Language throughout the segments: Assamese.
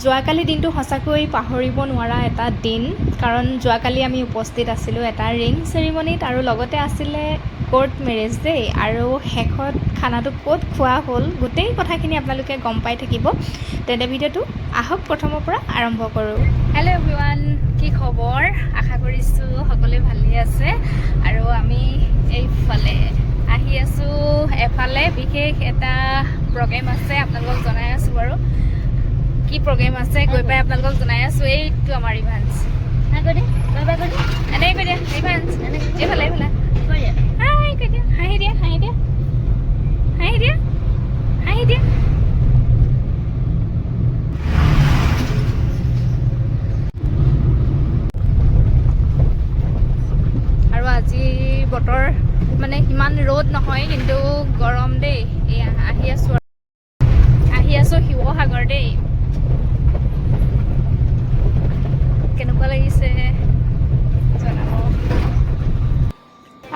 যোৱাকালি দিনটো সঁচাকৈ পাহৰিব নোৱাৰা এটা দিন, কাৰণ যোৱাকালি আমি উপস্থিত আছিলোঁ এটা ৰিং চেৰিমনিত আৰু লগতে আছিলে কোৰ্ট মেৰেজ দেই। আৰু শেষত খানাটো ক'ত খোৱা হ'ল গোটেই কথাখিনি আপোনালোকে গম পাই থাকিব। তেন্তে ভিডিঅ'টো আহক প্ৰথমৰ পৰা আৰম্ভ কৰোঁ। হেল্ল' এভৰিৱান, কি খবৰ? আশা কৰিছোঁ সকলোৱে ভালেই আছে। আৰু আমি এইফালে আহি আছোঁ, এফালে বিশেষ এটা প্ৰগ্ৰেম আছে, আপোনালোকক জনাই আছোঁ বাৰু কি প্ৰগ্ৰেম আছে, গৈ পাই আপোনালোকক জনাই আছোঁ। এইটো আমাৰ ৰিভান্স এনেই কৈ দিয়া, ৰিভান্স এইফালে এইফালে হাই কৈ দিয়া, হাঁহি দিয়া হাঁহি দিয়া হাঁহি দিয়া হাঁহি দিয়া। আৰু আজি বতৰ মানে সিমান ৰ'দ নহয়, কিন্তু গৰম দেই। এয়া আহি আছোঁ শিৱসাগৰ দেই। কেনেকুৱা লাগিছে জনাব।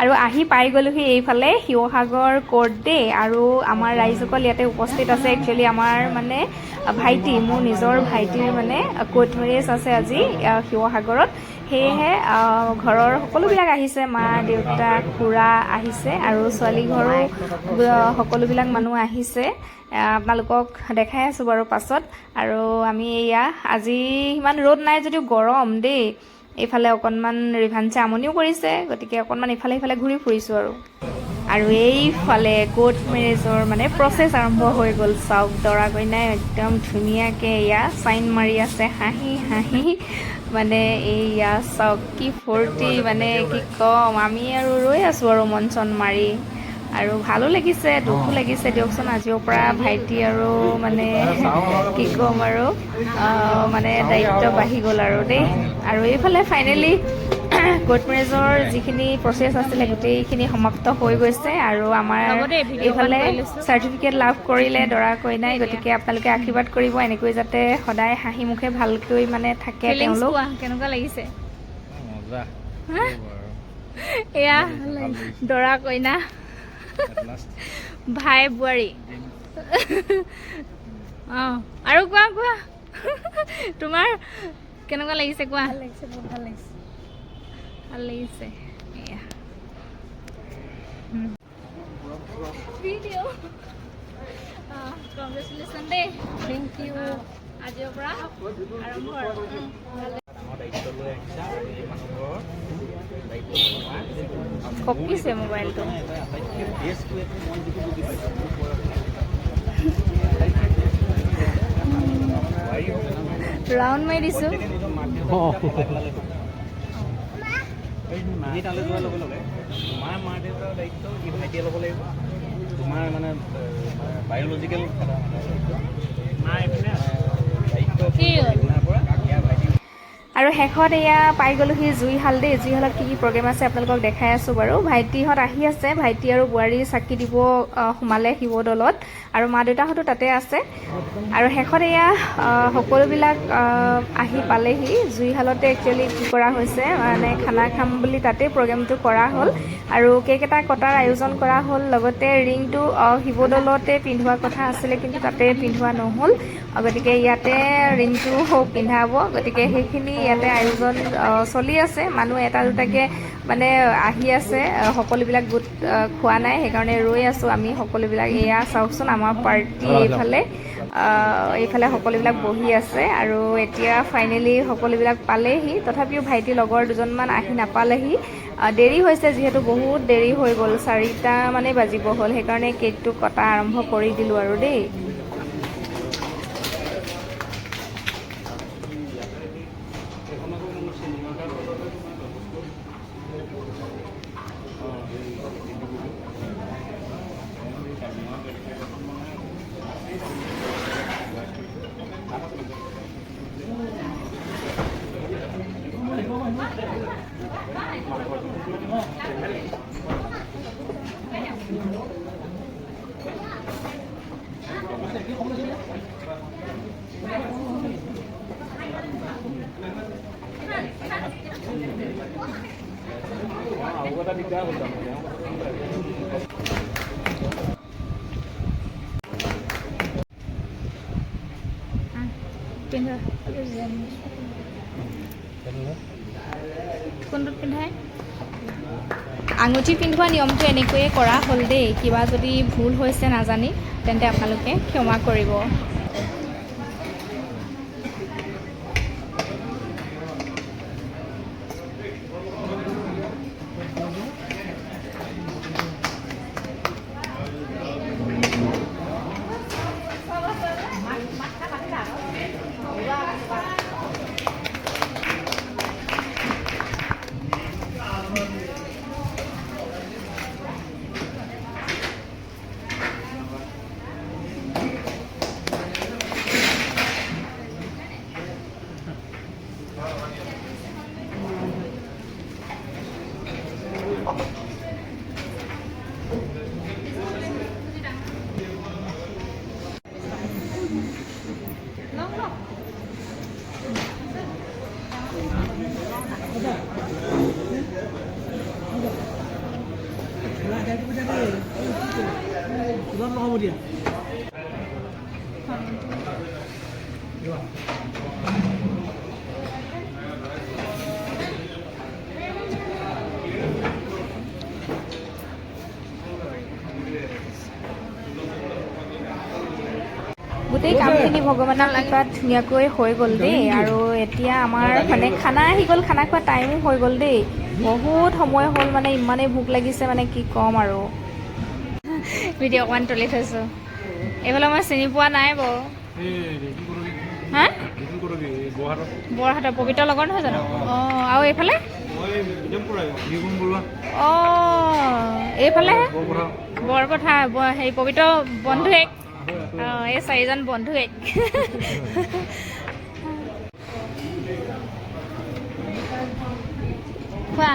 আৰু আহি পাই গ'লোহি এইফালে শিৱসাগৰ কোৰ্ট দেই। আৰু আমাৰ ৰাইজসকল ইয়াতে উপস্থিত আছে। একচুৱেলি আমাৰ মানে ভাইটি, মোৰ নিজৰ ভাইটিৰ মানে কোৰ্ট মেৰেজ আছে আজি শিৱসাগৰত। সেয়েহে ঘৰৰ সকলোবিলাক আহিছে, মা দেউতা খুৰা আহিছে আৰু ছোৱালী ঘৰো সকলোবিলাক মানুহ আহিছে। আপোনালোকক দেখাই আছোঁ বাৰু পাছত। আৰু আমি এয়া আজি সিমান ৰ'দ নাই যদিও গৰম দেই। এইফালে অকণমান ৰিভান্সে আমনিও কৰিছে, গতিকে অকণমান ইফালে সিফালে ঘূৰি ফুৰিছোঁ আৰু এইফালে কোৰ্ট মেৰেজৰ মানে প্ৰচেছ আৰম্ভ হৈ গ'ল। চাওক, দৰা কইনাই একদম ধুনীয়াকৈ এয়া চাইন মাৰি আছে, হাঁহি হাঁহি। মানে এইয়া চাওক কি ফূৰ্তি, মানে কি ক'ম, আমি আৰু ৰৈ আছোঁ আৰু মন চন মাৰি। আৰু ভালো লাগিছে, দুখো লাগিছে দিয়কচোন। আজিৰ পৰা ভাইটি আৰু মানে কি ক'ম আৰু মানে দায়িত্ব বাঢ়ি গ'ল আৰু দেই। আৰু এইফালে ফাইনেলি কোৰ্ট মেৰেজৰ যিখিনি প্ৰচেছ আছিলে গোটেইখিনি সমাপ্ত হৈ গৈছে। আৰু আমাৰ এইফালে চাৰ্টিফিকেট লাভ কৰিলে দৰা কইনাই। গতিকে আপোনালোকে আশীৰ্বাদ কৰিব এনেকৈ যাতে সদায় হাঁহি মুখে ভালকৈ মানে থাকে তেওঁলোক। কেনেকুৱা লাগিছে? এয়া দৰা কইনা, ভাই বোৱাৰী। অঁ, আৰু কোৱা কোৱা তোমাৰ কেনেকুৱা লাগিছে কোৱা? ভাল লাগিছে, বহুত ভাল লাগিছে, ভাল লাগিছে। এয়া ভিডিঅ' কংগ্ৰেচুলেশ্যন দেই। Thank you. আজিৰ পৰা আৰম্ভ কপিছে মোবাইলটো। ৰাউণ্ড মাৰি দিছোঁ। তালৈ যোৱাৰ লগে লগে তোমাৰ মা দেউতাৰ দায়িত্ব কি ভাইটিয়ে ল'ব লাগিব, তোমাৰ মানে বায়'লজিকেল আৰু শেষত এয়া পাই গ'লোহি জুইশাল দেই। জুইশালত কি কি প্ৰগ্ৰেম আছে আপোনালোকক দেখাই আছোঁ বাৰু। ভাইটিহঁত আহি আছে, ভাইটি আৰু বোৱাৰী চাকি দিব সোমালে শিৱদৌলত, আৰু মা দেউতাহঁতো তাতে আছে। আৰু শেষত এয়া সকলোবিলাক আহি পালেহি জুইশালতে। একচুৱেলি কি কৰা হৈছে মানে খানা খাম বুলি তাতেই প্ৰগ্ৰেমটো কৰা হ'ল, আৰু কেক এটা কটাৰ আয়োজন কৰা হ'ল। লগতে ৰিংটো শিৱদৌলতে পিন্ধোৱা কথা আছিলে, কিন্তু তাতে পিন্ধোৱা নহ'ল। গতিকে ইয়াতে ৰিংটো পিন্ধাব। গতিকে সেইখিনি ইয়াতে আয়োজন চলি আছে। মানুহ এটা দুটাকৈ মানে আহি আছে, সকলোবিলাক গোট খোৱা নাই, সেইকাৰণে ৰৈ আছোঁ আমি সকলোবিলাক। এয়া চাওকচোন আমাৰ পাৰ্টি এইফালে সকলোবিলাক বহি আছে। আৰু এতিয়া ফাইনেলি সকলোবিলাক পালেহি, তথাপিও ভাইটিৰ লগৰ দুজনমান আহি নাপালেহি। দেৰি হৈছে যিহেতু, বহুত দেৰি হৈ গ'ল, 4টা মানেই বাজিব হ'ল। সেইকাৰণে কেকটো কটা আৰম্ভ কৰি দিলোঁ আৰু দেই। পিন্ধা কোনটোত পিন্ধাই আঙুঠি পিন্ধোৱা নিয়মটো এনেকৈয়ে কৰা হ'ল দেই কিবা যদি ভুল হৈছে নাজানি তেন্তে আপোনালোকে ক্ষমা কৰিব গোটেই কামখিনি ভগৱানৰ কৃপাত ধুনীয়াকৈ হৈ গ'ল দেই আৰু এতিয়া আমাৰ মানে খানা আহি গ'ল খানা খোৱা টাইমো হৈ গ'ল দেই বহুত সময় হ'ল মানে ইমানেই ভোক লাগিছে মানে কি ক'ম আৰু ভিডিঅ' অকণমান তুলি থৈছোঁ এইফালে মই চিনি পোৱা নাই বাৰু হা বৰহাটৰ পবিত্ৰ লগৰ নহয় জানো অঁ আৰু এইফালে অঁ এইফালে বৰপথাৰ হেৰি পবিত্ৰ বন্ধু এক অঁ এই চাৰিজন বন্ধু এক খোৱা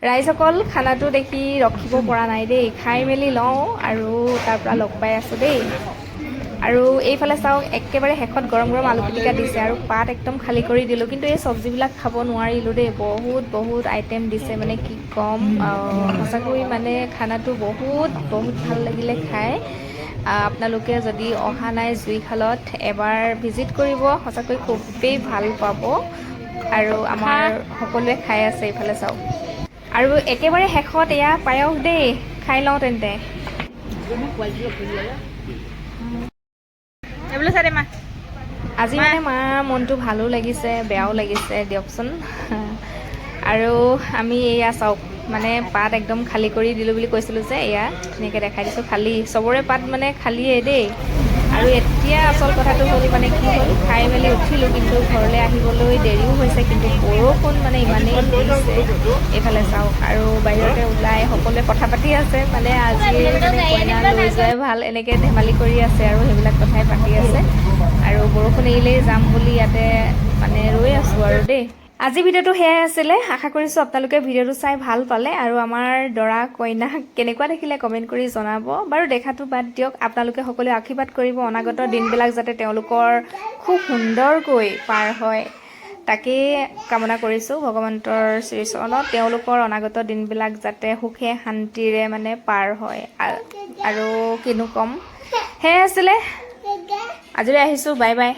ৰাইজসকল খানাটো দেখি ৰখিব পৰা নাই দেই খাই মেলি লওঁ আৰু তাৰ পৰা লগ পাই আছোঁ দেই আৰু এইফালে চাওক একেবাৰে শেষত গৰম গৰম আলু পিটিকা দিছে আৰু পাত একদম খালী কৰি দিলোঁ কিন্তু এই চব্জিবিলাক খাব নোৱাৰিলোঁ দেই বহুত আইটেম দিছে মানে কি ক'ম সঁচাকৈ মানে খানাটো বহুত ভাল লাগিলে খাই আপোনালোকে যদি অহা নাই জুইশালত এবাৰ ভিজিট কৰিব সঁচাকৈ খুবেই ভাল পাব আৰু আমাৰ সকলোৱে খাই আছে এইফালে চাওক আৰু একেবাৰে শেষত এয়া পায়স দেই খাই লওঁ তেন্তে আজি মানে মাৰ মনটো ভালো লাগিছে বেয়াও লাগিছে দিয়কচোন আৰু আমি এয়া চাওক মানে পাত একদম খালী কৰি দিলোঁ বুলি কৈছিলোঁ যে এয়া ধুনীয়াকৈ দেখাই দিছোঁ খালী চবৰে পাত মানে খালীয়ে দেই আৰু এতিয়া আচল কথাটো হ'ল মানে কি হ'ল খাই মেলি উঠিলোঁ কিন্তু ঘৰলৈ আহিবলৈ দেৰিও হৈছে কিন্তু বৰষুণ মানে ইমানেই দিছে এইফালে চাওক আৰু বাহিৰতে ওলাই সকলোৱে কথা পাতি আছে মানে আজি মানে কইনা লৈ যোৱাই ভাল এনেকৈ ধেমালি কৰি আছে আৰু সেইবিলাক কথাই পাতি আছে আৰু বৰষুণ এৰিলেই যাম বুলি ইয়াতে মানে ৰৈ আছোঁ আৰু দেই আজি ভিডিঅ'টো সেয়াই আছিলে আশা কৰিছোঁ আপোনালোকে ভিডিঅ'টো চাই ভাল পালে আৰু আমাৰ দৰা কইনাক কেনেকুৱা দেখিলে কমেণ্ট কৰি জনাব বাৰু দেখাটো বাদ দিয়ক আপোনালোকে সকলোৱে আশীৰ্বাদ কৰিব অনাগত দিনবিলাক যাতে তেওঁলোকৰ খুব সুন্দৰকৈ পাৰ হয় তাকেই কামনা কৰিছোঁ ভগৱন্তৰ শ্ৰীচৰণত তেওঁলোকৰ অনাগত দিনবিলাক যাতে সুখে শান্তিৰে মানে পাৰ হয় আৰু কিনো ক'ম সেয়াই আছিলে আজিলৈ আহিছোঁ বাই বাই